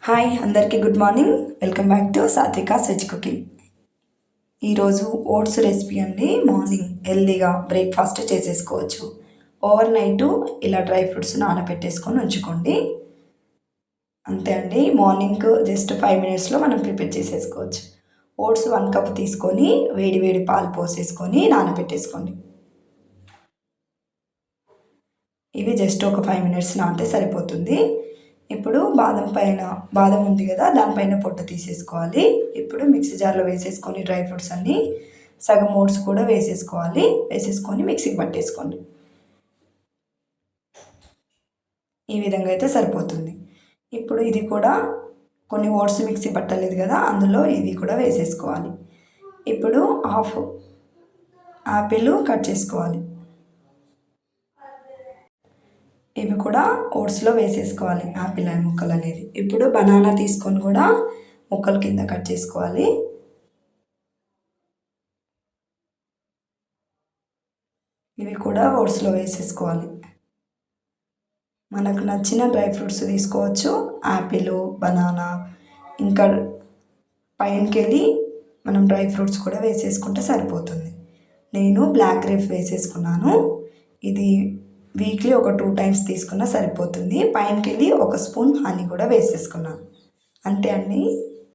Hi అందరికీ good morning. Welcome back to Satvika's veg cooking. ఈరోజు oats recipe అండి. Morning హెల్దీగా బ్రేక్ఫాస్ట్ చేసేసుకోవచ్చు. ఓవర్ నైట్ ఇలా డ్రై ఫ్రూట్స్ నానబెట్టేసుకొని ఉంచుకోండి. అంతే అండి. మార్నింగ్ జస్ట్ 5 మినిట్స్లో మనం ప్రిపేర్ చేసేసుకోవచ్చు. ఓట్స్ 1 కప్ తీసుకొని వేడి వేడి పాలు పోసేసుకొని నానబెట్టేసుకోండి. ఇవి జస్ట్ ఒక 5 మినిట్స్ నానితే సరిపోతుంది. ఇప్పుడు బాదం ఉంది కదా, దానిపైన పొట్టు తీసేసుకోవాలి. ఇప్పుడు మిక్సీ జార్లో వేసేసుకొని డ్రై ఫ్రూట్స్ అన్నీ సగం ఓట్స్ కూడా వేసేసుకోవాలి. వేసేసుకొని మిక్సీకి పట్టేసుకోండి. ఈ విధంగా అయితే సరిపోతుంది. ఇప్పుడు ఇది కూడా కొన్ని ఓట్స్ మిక్సీ పట్టలేదు కదా, అందులో ఇది కూడా వేసేసుకోవాలి. ఇప్పుడు హాఫ్ యాపిల్ కట్ చేసుకోవాలి. ఇవి కూడా ఓట్స్లో వేసేసుకోవాలి, యాపిల్ ముక్కలు అనేది. ఇప్పుడు బనానా తీసుకొని కూడా ముక్కలు కింద కట్ చేసుకోవాలి. ఇవి కూడా ఓట్స్లో వేసేసుకోవాలి. మనకు నచ్చిన డ్రై ఫ్రూట్స్ తీసుకోవచ్చు. యాపిల్, బనానా, ఇంకా పైనకి వెళ్ళి మనం డ్రై ఫ్రూట్స్ కూడా వేసేసుకుంటే సరిపోతుంది. నేను బ్లాక్ గ్రేప్స్ వేసేసుకున్నాను. ఇది వీక్లీ ఒక 2 టైమ్స్ తీసుకున్నా సరిపోతుంది. పైనకి వెళ్ళి 1 స్పూన్ హనీ కూడా వేసేసుకున్నాను. అంతే అండి.